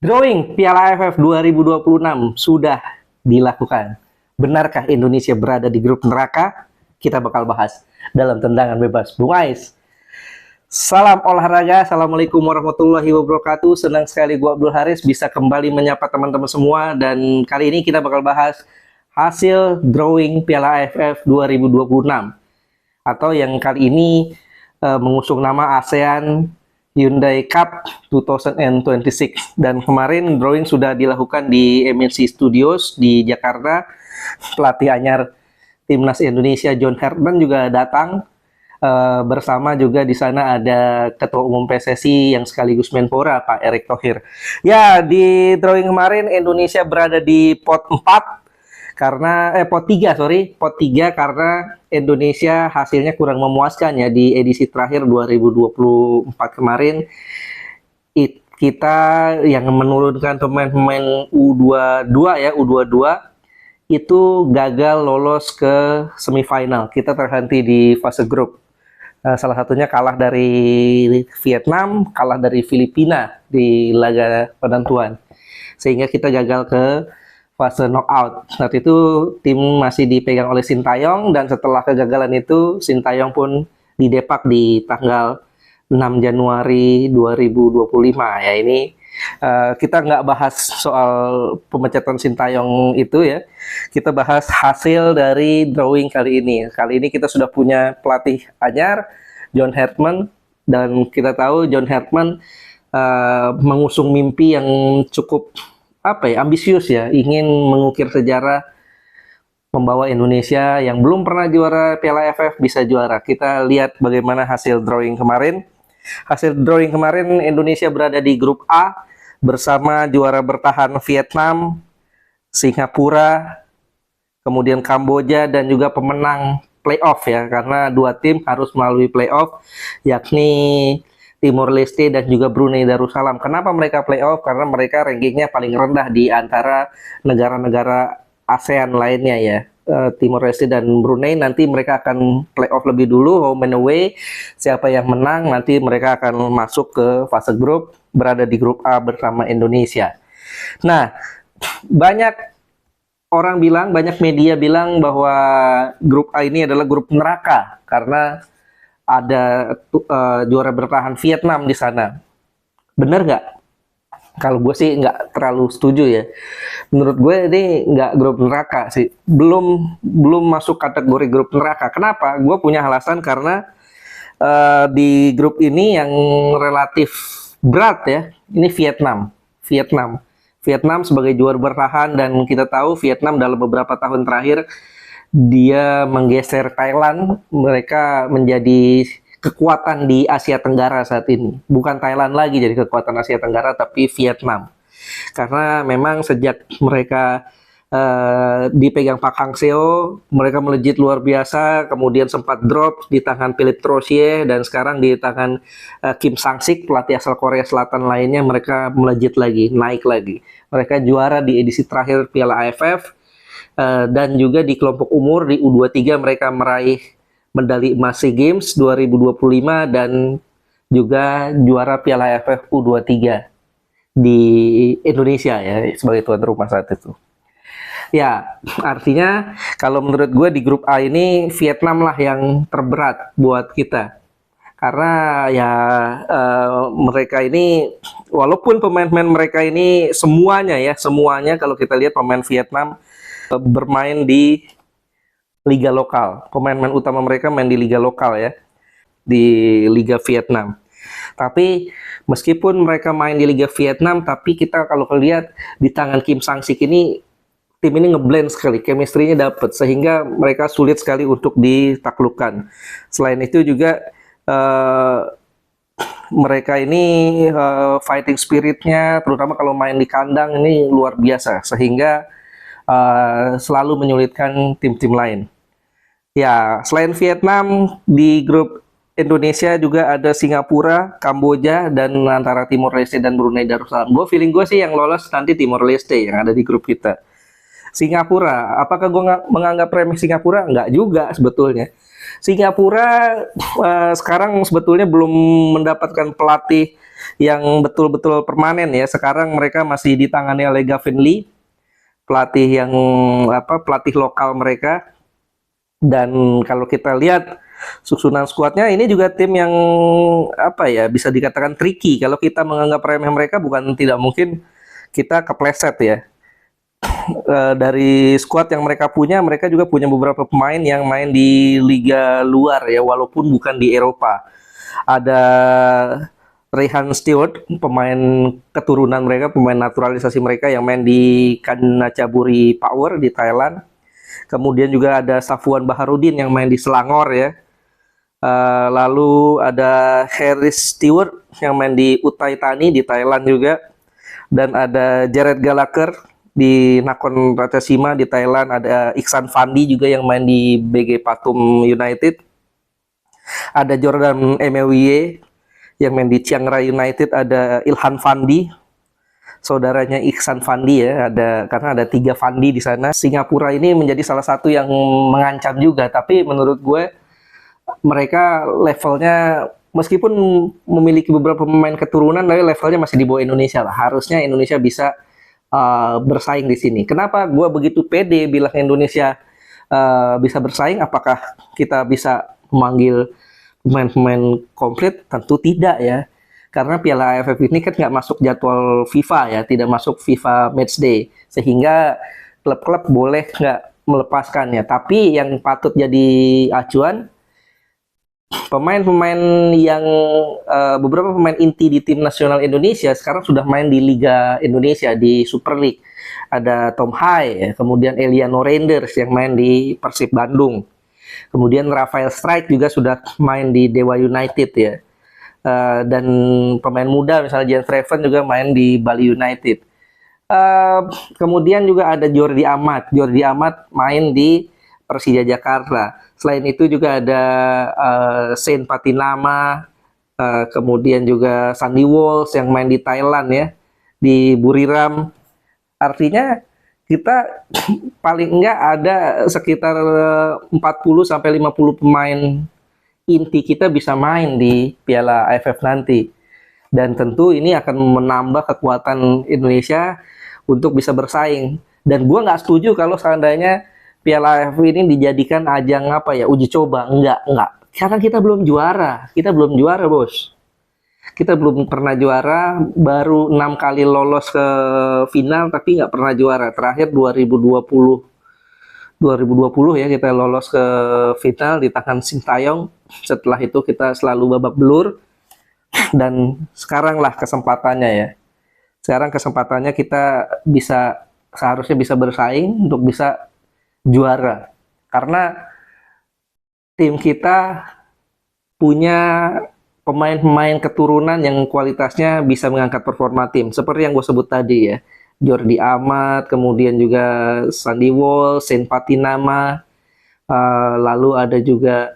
Drawing Piala AFF 2026 sudah dilakukan. Benarkah Indonesia berada di grup neraka? Kita bakal bahas dalam tendangan bebas Bung Ais. Salam olahraga, assalamualaikum warahmatullahi wabarakatuh. Senang sekali gua Abdul Haris bisa kembali menyapa teman-teman semua, dan kali ini kita bakal bahas hasil drawing Piala AFF 2026 atau yang kali ini mengusung nama ASEAN Hyundai Cup 2026. Dan kemarin drawing sudah dilakukan di MNC Studios di Jakarta. Pelatih anyar Timnas Indonesia John Hartman juga datang, bersama juga di sana ada Ketua Umum PSSI yang sekaligus Menpora Pak Erick Thohir. Ya, di drawing kemarin Indonesia berada di pot 4 karena pot 3 karena Indonesia hasilnya kurang memuaskan ya di edisi terakhir 2024 kemarin. Kita yang menurunkan pemain-pemain U22 itu gagal lolos ke semifinal. Kita terhenti di fase grup. Salah satunya kalah dari Vietnam, kalah dari Filipina di laga penentuan. Sehingga kita gagal ke fase knockout. Saat itu tim masih dipegang oleh Sintayong, dan setelah kegagalan itu Sintayong pun didepak di tanggal 6 Januari 2025. Ya, ini kita nggak bahas soal pemecatan Sintayong itu ya. Kita bahas hasil dari drawing kali ini. Kali ini kita sudah punya pelatih anyar John Hartman, dan kita tahu John Hartman mengusung mimpi yang cukup ambisius ya, ingin mengukir sejarah membawa Indonesia yang belum pernah juara Piala AFF bisa juara. Kita lihat bagaimana hasil drawing kemarin. Hasil drawing kemarin Indonesia berada di grup A bersama juara bertahan Vietnam, Singapura, kemudian Kamboja, dan juga pemenang playoff ya, karena dua tim harus melalui playoff, yakni Timor Leste dan juga Brunei Darussalam. Kenapa mereka playoff? Karena mereka rankingnya paling rendah di antara negara-negara ASEAN lainnya ya. Timor Leste dan Brunei nanti mereka akan playoff lebih dulu, home and away. Siapa yang menang nanti mereka akan masuk ke fase grup, berada di grup A bersama Indonesia. Nah, banyak orang bilang, banyak media bilang bahwa grup A ini adalah grup neraka karena ada juara bertahan Vietnam di sana. Bener nggak? Kalau gue sih nggak terlalu setuju ya. Menurut gue ini nggak grup neraka sih. Belum masuk kategori grup neraka. Kenapa? Gue punya alasan karena di grup ini yang relatif berat ya. Ini Vietnam sebagai juara bertahan, dan kita tahu Vietnam dalam beberapa tahun terakhir dia menggeser Thailand. Mereka menjadi kekuatan di Asia Tenggara saat ini. Bukan Thailand lagi jadi kekuatan Asia Tenggara, tapi Vietnam. Karena memang sejak mereka dipegang Pak Hang Seo, mereka melejit luar biasa, kemudian sempat drop di tangan Philippe Troussier, dan sekarang di tangan Kim Sang-sik, pelatih asal Korea Selatan lainnya, mereka melejit lagi, naik lagi. Mereka juara di edisi terakhir Piala AFF, dan juga di kelompok umur di U23 mereka meraih medali emas SEA Games 2025 dan juga juara Piala AFF U23 di Indonesia ya, sebagai tuan rumah saat itu. Ya, artinya kalau menurut gue di grup A ini Vietnam lah yang terberat buat kita. Karena ya mereka ini, walaupun pemain-pemain mereka ini semuanya kalau kita lihat pemain Vietnam bermain di liga lokal. Pemain-pemain utama mereka main di liga lokal ya, di Liga Vietnam. Tapi meskipun mereka main di Liga Vietnam, tapi kita kalau lihat di tangan Kim Sang-sik ini, tim ini ngeblend sekali, chemistry-nya dapat, sehingga mereka sulit sekali untuk ditaklukkan. Selain itu juga mereka ini fighting spirit-nya, terutama kalau main di kandang, ini luar biasa, sehingga selalu menyulitkan tim-tim lain. Ya, selain Vietnam, di grup Indonesia juga ada Singapura, Kamboja, dan antara Timor Leste dan Brunei Darussalam. Feeling gue sih yang lolos nanti Timor Leste yang ada di grup kita. Singapura, apakah gue menganggap remeh Singapura? Enggak juga sebetulnya. Singapura sekarang sebetulnya belum mendapatkan pelatih yang betul-betul permanen ya. Sekarang mereka masih ditangani oleh Gavin Lee, pelatih yang pelatih lokal mereka. Dan kalau kita lihat susunan skuadnya, ini juga tim yang bisa dikatakan tricky. Kalau kita menganggap remeh mereka, bukan tidak mungkin kita kepleset ya. Dari skuad yang mereka punya, mereka juga punya beberapa pemain yang main di liga luar ya, walaupun bukan di Eropa. Ada Rehan Stewart, pemain keturunan mereka, pemain naturalisasi mereka yang main di Kanachaburi Power di Thailand. Kemudian juga ada Safwan Baharudin yang main di Selangor ya. Lalu ada Harris Stewart yang main di Uthai Thani di Thailand juga. Dan ada Jared Gallagher di Nakhon Ratchasima di Thailand. Ada Iksan Fandi juga yang main di BG Pathum United. Ada Jordan Emewiye yang main di Chiang Rai United. Ada Ilhan Fandi, saudaranya Iksan Fandi ya, karena ada 3 Fandi di sana. Singapura ini menjadi salah satu yang mengancam juga, tapi menurut gue mereka levelnya meskipun memiliki beberapa pemain keturunan, tapi levelnya masih di bawah Indonesia lah. Harusnya Indonesia bisa bersaing di sini. Kenapa gue begitu pede bilang Indonesia bisa bersaing? Apakah kita bisa memanggil pemain-pemain komplit? Tentu tidak ya. Karena Piala AFF ini kan nggak masuk jadwal FIFA ya, tidak masuk FIFA Matchday, sehingga klub-klub boleh nggak melepaskannya. Tapi yang patut jadi acuan, pemain-pemain yang beberapa pemain inti di tim nasional Indonesia sekarang sudah main di Liga Indonesia, di Super League. Ada Tom Hai, kemudian Eliano Reinders yang main di Persib Bandung. Kemudian Rafael Strike juga sudah main di Dewa United ya. Dan pemain muda misalnya Jens Reven juga main di Bali United. Kemudian juga ada Jordi Amat. Jordi Amat main di Persija Jakarta. Selain itu juga ada Saint Patinama, kemudian juga Sandy Walsh yang main di Thailand ya, di Buriram. Artinya kita paling enggak ada sekitar 40 sampai 50 pemain inti kita bisa main di Piala AFF nanti. Dan tentu ini akan menambah kekuatan Indonesia untuk bisa bersaing. Dan gua nggak setuju kalau seandainya Piala AFF ini dijadikan ajang uji coba. Enggak. Karena kita belum juara. Kita belum juara, bos. Kita belum pernah juara, baru 6 kali lolos ke final, tapi nggak pernah juara. Terakhir 2020 ya kita lolos ke final di tangan Sintayong. Setelah itu kita selalu babak belur, dan sekarang lah kesempatannya ya. Sekarang kesempatannya kita seharusnya bisa bersaing untuk bisa juara, karena tim kita punya pemain-pemain keturunan yang kualitasnya bisa mengangkat performa tim, seperti yang gue sebut tadi ya. Jordi Amat, kemudian juga Sandy Walsh, Saint Patinama, lalu ada juga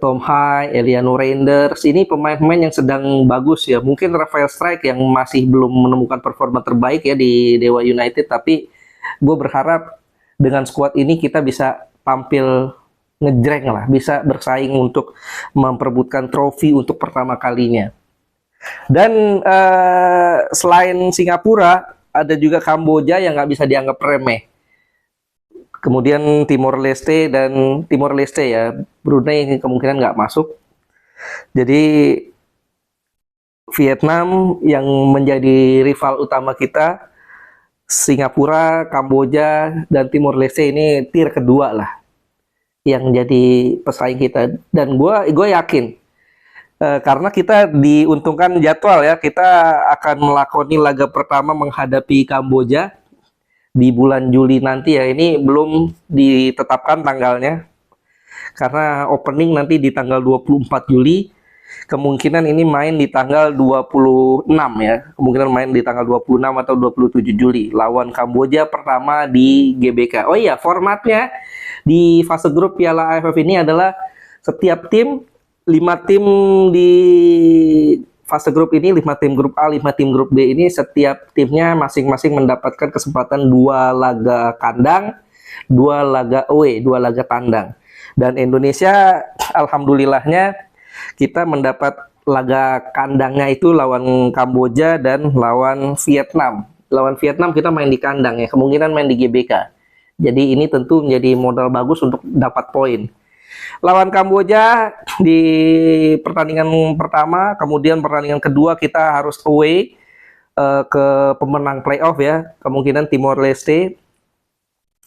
Tom Hai, Eliano Reinders. Ini pemain-pemain yang sedang bagus ya. Mungkin Rafael Strike yang masih belum menemukan performa terbaik ya di Dewa United, tapi gue berharap dengan skuad ini kita bisa tampil ngejreng lah, bisa bersaing untuk memperebutkan trofi untuk pertama kalinya. Dan selain Singapura, ada juga Kamboja yang nggak bisa dianggap remeh. Kemudian Timor Leste ya, Brunei kemungkinan nggak masuk. Jadi Vietnam yang menjadi rival utama kita, Singapura, Kamboja, dan Timor Leste ini tier kedua lah yang jadi pesaing kita. Dan gue yakin karena kita diuntungkan jadwal ya, kita akan melakoni laga pertama menghadapi Kamboja di bulan Juli nanti ya. Ini belum ditetapkan tanggalnya, karena opening nanti di tanggal 24 Juli. Kemungkinan ini main di tanggal 26 ya. Kemungkinan main di tanggal 26 atau 27 Juli. Lawan Kamboja pertama di GBK. Oh iya, formatnya di fase grup Piala AFF ini adalah setiap tim, 5 tim di fase grup ini, 5 tim grup A, 5 tim grup B ini, setiap timnya masing-masing mendapatkan kesempatan 2 laga kandang, 2 laga away, 2 laga tandang. Dan Indonesia alhamdulillahnya kita mendapat laga kandangnya itu lawan Kamboja dan lawan Vietnam. Lawan Vietnam kita main di kandang ya, kemungkinan main di GBK. Jadi ini tentu menjadi modal bagus untuk dapat poin. Lawan Kamboja di pertandingan pertama, kemudian pertandingan kedua kita harus away ke pemenang playoff ya, kemungkinan Timor Leste.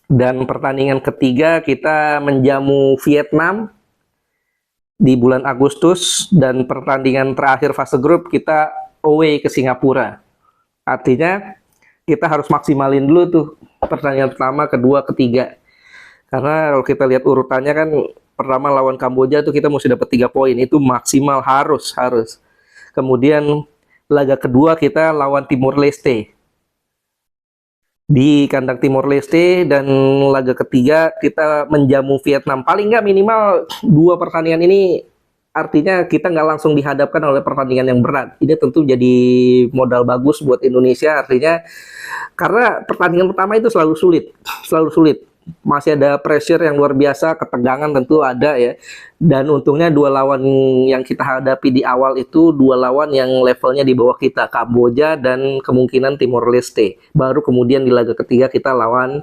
Dan pertandingan ketiga kita menjamu Vietnam di bulan Agustus, dan pertandingan terakhir fase grup kita away ke Singapura. Artinya kita harus maksimalin dulu tuh pertandingan pertama, kedua, ketiga. Karena kalau kita lihat urutannya kan, pertama lawan Kamboja tuh kita mesti dapat 3 poin, itu maksimal harus. Kemudian laga kedua kita lawan Timor Leste di kandang Timor Leste, dan laga ketiga kita menjamu Vietnam. Paling nggak minimal 2 pertandingan ini, artinya kita nggak langsung dihadapkan oleh pertandingan yang berat. Ini tentu jadi modal bagus buat Indonesia, artinya karena pertandingan pertama itu selalu sulit. Masih ada pressure yang luar biasa, ketegangan tentu ada ya. Dan untungnya 2 lawan yang kita hadapi di awal itu 2 lawan yang levelnya di bawah kita, Kamboja dan kemungkinan Timor Leste. Baru kemudian di laga ketiga kita lawan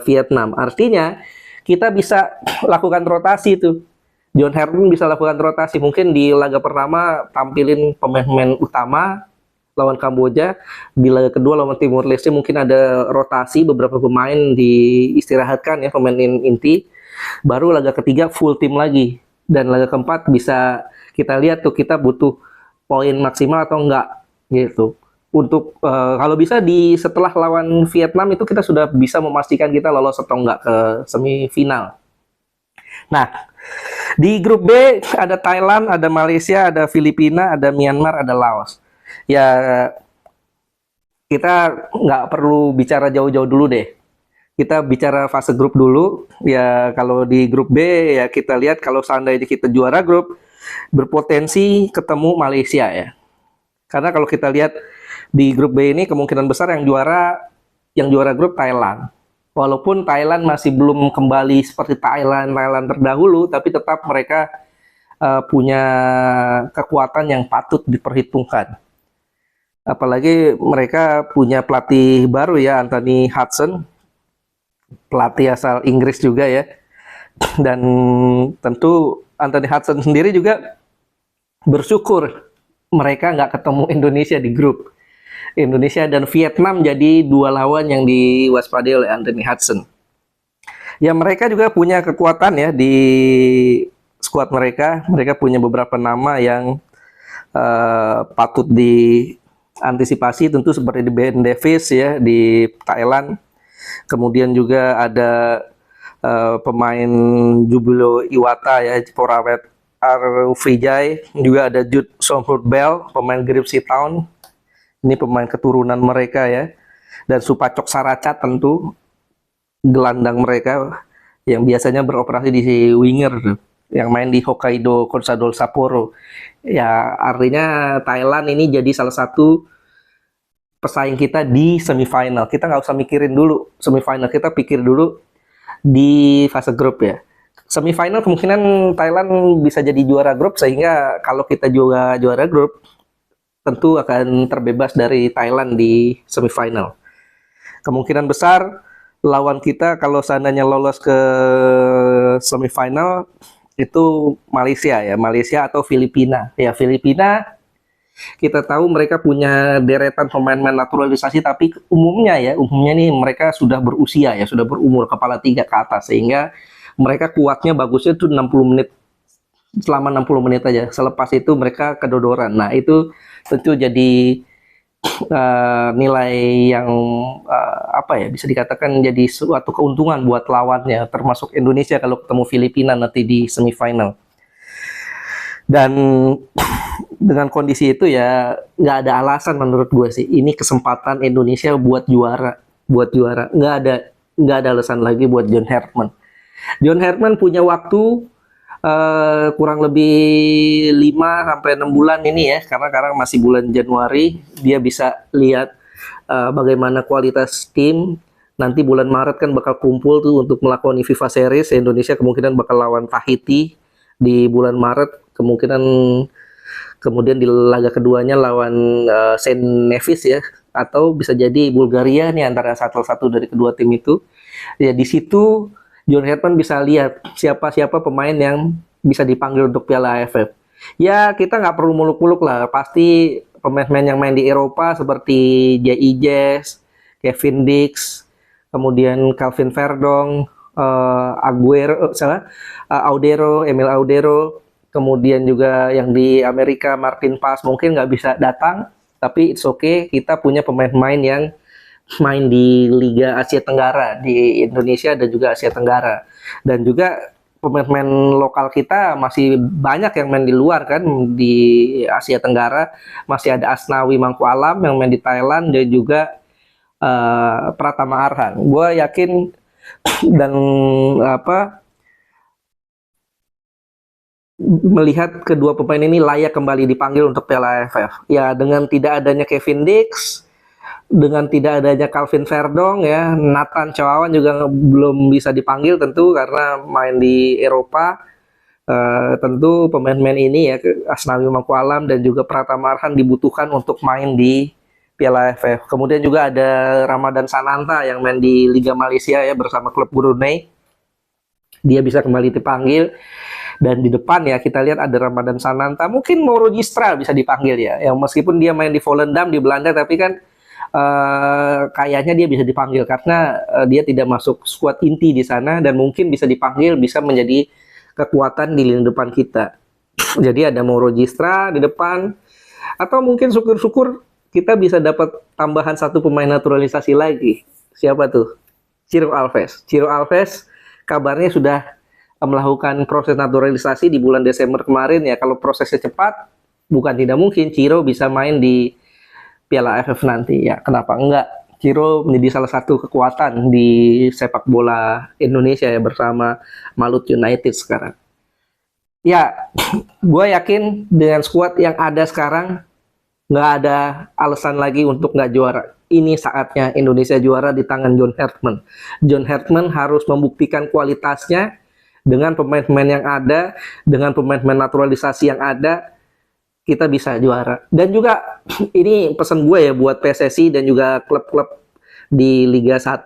Vietnam. Artinya kita bisa lakukan rotasi tuh. John Herdman bisa lakukan rotasi. Mungkin di laga pertama tampilin pemain-pemain utama lawan Kamboja, di laga kedua lawan Timor Leste mungkin ada rotasi, beberapa pemain diistirahatkan ya, pemain inti. Baru laga ketiga full tim lagi, dan laga keempat bisa kita lihat tuh kita butuh poin maksimal atau enggak gitu. Untuk kalau bisa di setelah lawan Vietnam itu kita sudah bisa memastikan kita lolos atau enggak ke semifinal. Nah, di grup B ada Thailand, ada Malaysia, ada Filipina, ada Myanmar, ada Laos. Ya, kita nggak perlu bicara jauh-jauh dulu deh. Kita bicara fase grup dulu. Ya, kalau di grup B ya kita lihat kalau seandainya kita juara grup, berpotensi ketemu Malaysia ya. Karena kalau kita lihat di grup B ini kemungkinan besar yang juara grup Thailand. Walaupun Thailand masih belum kembali seperti Thailand terdahulu, tapi tetap mereka punya kekuatan yang patut diperhitungkan. Apalagi mereka punya pelatih baru ya, Anthony Hudson, pelatih asal Inggris juga ya. Dan tentu Anthony Hudson sendiri juga bersyukur mereka nggak ketemu Indonesia di grup. Indonesia dan Vietnam jadi 2 lawan yang diwaspadai oleh Anthony Hudson. Ya, mereka juga punya kekuatan ya di skuad mereka. Mereka punya beberapa nama yang patut diantisipasi, tentu seperti di Ben Davis ya di Thailand. Kemudian juga ada pemain Jubilo Iwata ya, Porawet Arvijay, juga ada Jude Somerville, pemain Gripsy Town. Ini pemain keturunan mereka ya. Dan Supacok Saracat tentu gelandang mereka yang biasanya beroperasi di winger, yang main di Hokkaido Consadole Sapporo. Ya, artinya Thailand ini jadi salah satu pesaing kita di semifinal. Kita nggak usah mikirin dulu semifinal, kita pikir dulu di fase grup ya. Semifinal kemungkinan Thailand bisa jadi juara grup, sehingga kalau kita juga juara grup tentu akan terbebas dari Thailand di semifinal. Kemungkinan besar lawan kita kalau seandainya lolos ke semifinal itu Malaysia ya, Malaysia atau Filipina. Ya, Filipina kita tahu mereka punya deretan pemain-pemain naturalisasi, tapi umumnya nih mereka sudah berusia ya, sudah berumur kepala 3 ke atas, sehingga mereka kuatnya bagusnya tuh 60 menit, selama 60 menit aja. Selepas itu mereka kedodoran. Nah, itu tentu jadi nilai yang bisa dikatakan jadi suatu keuntungan buat lawannya, termasuk Indonesia kalau ketemu Filipina nanti di semifinal. Dan dengan kondisi itu ya nggak ada alasan menurut gue sih, ini kesempatan Indonesia buat juara, nggak ada alasan lagi buat John Herdman. John Herdman punya waktu kurang lebih 5-6 bulan ini ya, karena sekarang masih bulan Januari. Dia bisa lihat bagaimana kualitas tim, Nanti bulan Maret kan bakal kumpul tuh untuk melakukan FIFA Series. Indonesia kemungkinan bakal lawan Tahiti di bulan Maret. Kemungkinan kemudian di laga keduanya lawan Saint Nevis ya, atau bisa jadi Bulgaria nih antara satu dari kedua tim itu. Ya di situ John Herdman bisa lihat siapa-siapa pemain yang bisa dipanggil untuk Piala AFF. Ya kita nggak perlu muluk-muluk lah, pasti pemain-pemain yang main di Eropa seperti J.I. Jazz, Kevin Dix, kemudian Calvin Verdong, Audero, Emil Audero, kemudian juga yang di Amerika Martin Paes mungkin nggak bisa datang, tapi it's okay, kita punya pemain-pemain yang main di Liga Asia Tenggara di Indonesia dan juga Asia Tenggara, dan juga pemain-pemain lokal kita masih banyak yang main di luar kan, di Asia Tenggara masih ada Asnawi Mangku Alam yang main di Thailand, dan juga Pratama Arhan. Gue yakin dan melihat kedua pemain ini layak kembali dipanggil untuk Piala AFF. Ya dengan tidak adanya Kevin Dix, dengan tidak adanya Calvin Verdong ya, Nathan Chow juga belum bisa dipanggil tentu karena main di Eropa. Tentu pemain-pemain ini ya, Asnawi Mangku Alam dan juga Pratama Arhan dibutuhkan untuk main di Piala AFF. Kemudian juga ada Ramadan Sananta yang main di Liga Malaysia ya bersama klub Brunei. Dia bisa kembali dipanggil. Dan di depan ya kita lihat ada Ramadan Sananta, mungkin Mauro Gistra bisa dipanggil ya. Yang meskipun dia main di Volendam di Belanda, tapi kan kayaknya dia bisa dipanggil karena dia tidak masuk skuad inti di sana, dan mungkin bisa dipanggil, bisa menjadi kekuatan di lini depan kita. Jadi ada Mauro Gistra di depan, atau mungkin syukur-syukur kita bisa dapat tambahan satu pemain naturalisasi lagi. Siapa tuh? Ciro Alves. Ciro Alves kabarnya sudah melakukan proses naturalisasi di bulan Desember kemarin ya. Kalau prosesnya cepat, bukan tidak mungkin Ciro bisa main di Piala AFF nanti ya. Kenapa enggak? Ciro menjadi salah satu kekuatan di sepak bola Indonesia ya bersama Malut United sekarang. Ya, gue yakin dengan skuad yang ada sekarang nggak ada alasan lagi untuk nggak juara. Ini saatnya Indonesia juara di tangan John Herdman. John Herdman harus membuktikan kualitasnya dengan pemain-pemain yang ada, dengan pemain-pemain naturalisasi yang ada, kita bisa juara. Dan juga ini pesan gue ya buat PSSI dan juga klub-klub di Liga 1,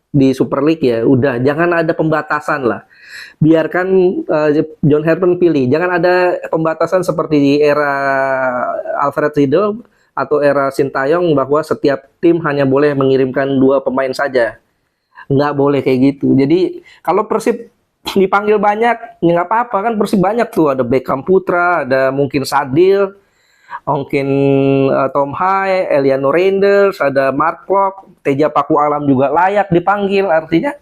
di Super League ya, udah jangan ada pembatasan lah. Biarkan John Herdman pilih. Jangan ada pembatasan seperti di era Alfred Riedel atau era Sintayong bahwa setiap tim hanya boleh mengirimkan 2 pemain saja. Nggak boleh kayak gitu. Jadi kalau Persib dipanggil banyak, ya nggak apa-apa kan, Persib banyak tuh, ada Beckham Putra, ada mungkin Sadil, mungkin Tom Hai, Eliano Reinders, ada Mark Klok, Teja Paku Alam juga layak dipanggil. Artinya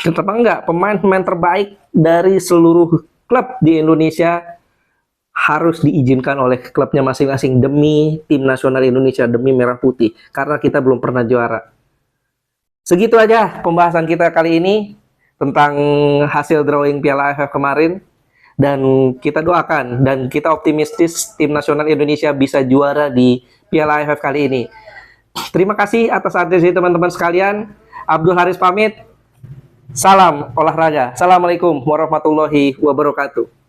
kenapa enggak, pemain-pemain terbaik dari seluruh klub di Indonesia harus diizinkan oleh klubnya masing-masing demi tim nasional Indonesia, demi Merah Putih, karena kita belum pernah juara. Segitu aja pembahasan kita kali ini tentang hasil drawing Piala AFF kemarin, dan kita doakan dan kita optimistis tim nasional Indonesia bisa juara di Piala AFF kali ini. Terima kasih atas atensi teman-teman sekalian. Abdul Haris pamit. Salam olahraga. Assalamualaikum warahmatullahi wabarakatuh.